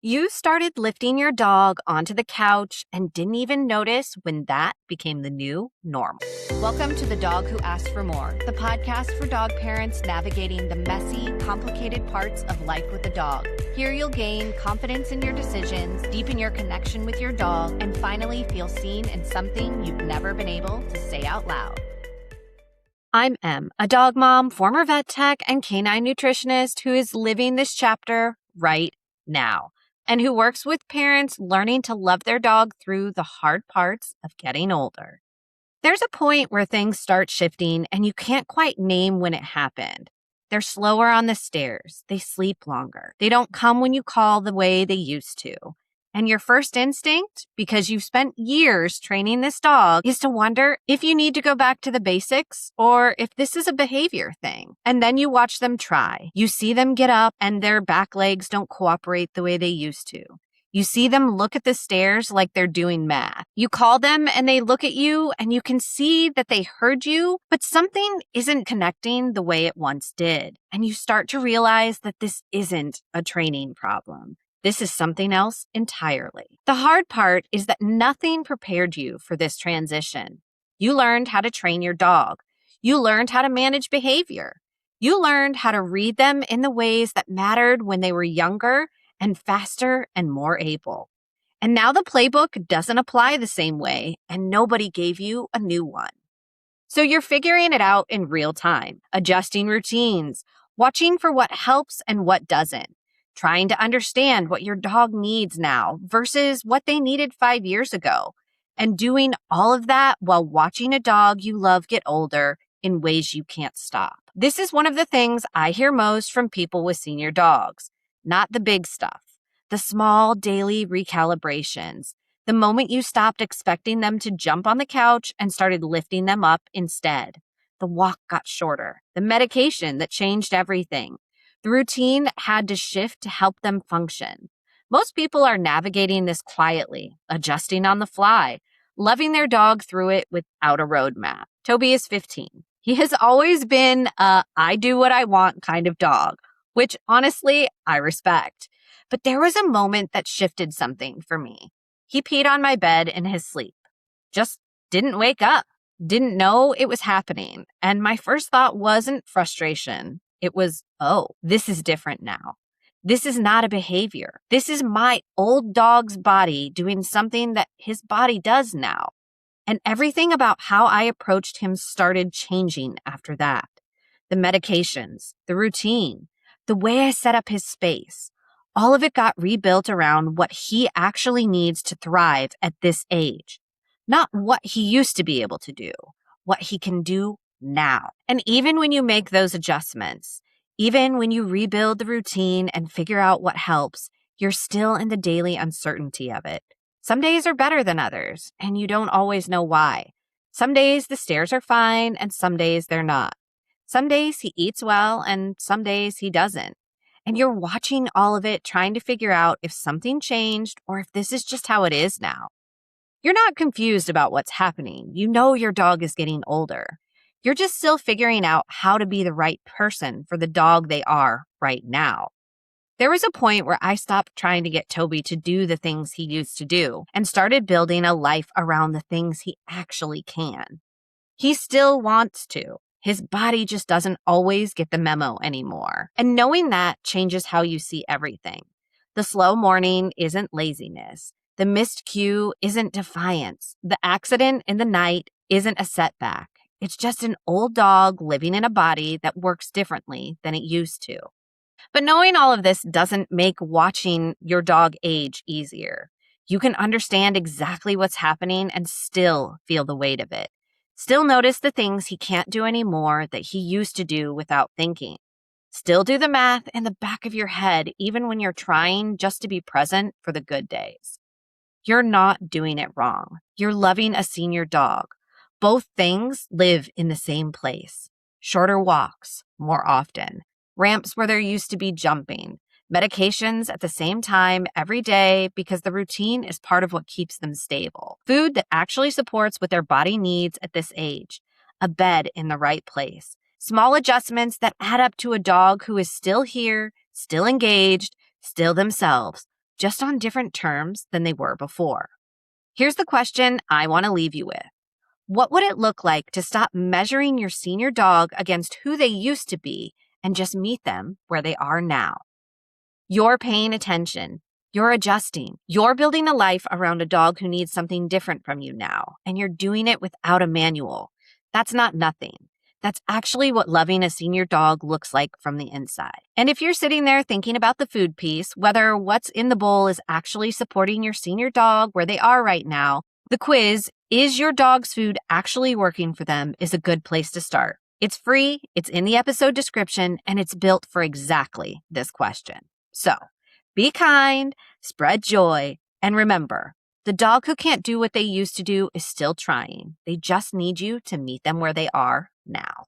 You started lifting your dog onto the couch and didn't even notice when that became the new normal. Welcome to The Dog Who Asked for More, the podcast for dog parents navigating the messy, complicated parts of life with a dog. Here you'll gain confidence in your decisions, deepen your connection with your dog, and finally feel seen in something you've never been able to say out loud. I'm Em, a dog mom, former vet tech, and canine nutritionist who is living this chapter right now, and who works with parents learning to love their dog through the hard parts of getting older. There's a point where things start shifting and you can't quite name when it happened. They're slower on the stairs. They sleep longer. They don't come when you call the way they used to. And your first instinct, because you've spent years training this dog, is to wonder if you need to go back to the basics or if this is a behavior thing. And then you watch them try. You see them get up and their back legs don't cooperate the way they used to. You see them look at the stairs like they're doing math. You call them and they look at you and you can see that they heard you, but something isn't connecting the way it once did. And you start to realize that this isn't a training problem. This is something else entirely. The hard part is that nothing prepared you for this transition. You learned how to train your dog. You learned how to manage behavior. You learned how to read them in the ways that mattered when they were younger and faster and more able. And now the playbook doesn't apply the same way, and nobody gave you a new one. So you're figuring it out in real time, adjusting routines, watching for what helps and what doesn't, trying to understand what your dog needs now versus what they needed 5 years ago, and doing all of that while watching a dog you love get older in ways you can't stop. This is one of the things I hear most from people with senior dogs, not the big stuff, the small daily recalibrations, the moment you stopped expecting them to jump on the couch and started lifting them up instead. The walk got shorter, the medication that changed everything. The routine had to shift to help them function. Most people are navigating this quietly, adjusting on the fly, loving their dog through it without a roadmap. Toby is 15. He has always been a I do what I want kind of dog, which honestly, I respect. But there was a moment that shifted something for me. He peed on my bed in his sleep. Just didn't wake up, didn't know it was happening. And my first thought wasn't frustration. It was, oh, this is different now. This is not a behavior. This is my old dog's body doing something that his body does now. And everything about how I approached him started changing after that. The medications, the routine, the way I set up his space, all of it got rebuilt around what he actually needs to thrive at this age. Not what he used to be able to do, what he can do now. And even when you make those adjustments, even when you rebuild the routine and figure out what helps, you're still in the daily uncertainty of it. Some days are better than others, and you don't always know why. Some days the stairs are fine, and some days they're not. Some days he eats well, and some days he doesn't. And you're watching all of it, trying to figure out if something changed or if this is just how it is now. You're not confused about what's happening. You know your dog is getting older. You're just still figuring out how to be the right person for the dog they are right now. There was a point where I stopped trying to get Toby to do the things he used to do and started building a life around the things he actually can. He still wants to. His body just doesn't always get the memo anymore. And knowing that changes how you see everything. The slow morning isn't laziness. The missed cue isn't defiance. The accident in the night isn't a setback. It's just an old dog living in a body that works differently than it used to. But knowing all of this doesn't make watching your dog age easier. You can understand exactly what's happening and still feel the weight of it. Still notice the things he can't do anymore that he used to do without thinking. Still do the math in the back of your head even when you're trying just to be present for the good days. You're not doing it wrong. You're loving a senior dog. Both things live in the same place. Shorter walks, more often. Ramps where there used to be jumping. Medications at the same time every day because the routine is part of what keeps them stable. Food that actually supports what their body needs at this age. A bed in the right place. Small adjustments that add up to a dog who is still here, still engaged, still themselves, just on different terms than they were before. Here's the question I want to leave you with. What would it look like to stop measuring your senior dog against who they used to be and just meet them where they are now? You're paying attention. You're adjusting. You're building a life around a dog who needs something different from you now, and you're doing it without a manual. That's not nothing. That's actually what loving a senior dog looks like from the inside. And if you're sitting there thinking about the food piece, whether what's in the bowl is actually supporting your senior dog where they are right now, the quiz, is your dog's food actually working for them, is a good place to start. It's free, it's in the episode description, and it's built for exactly this question. So, be kind, spread joy, and remember, the dog who can't do what they used to do is still trying. They just need you to meet them where they are now.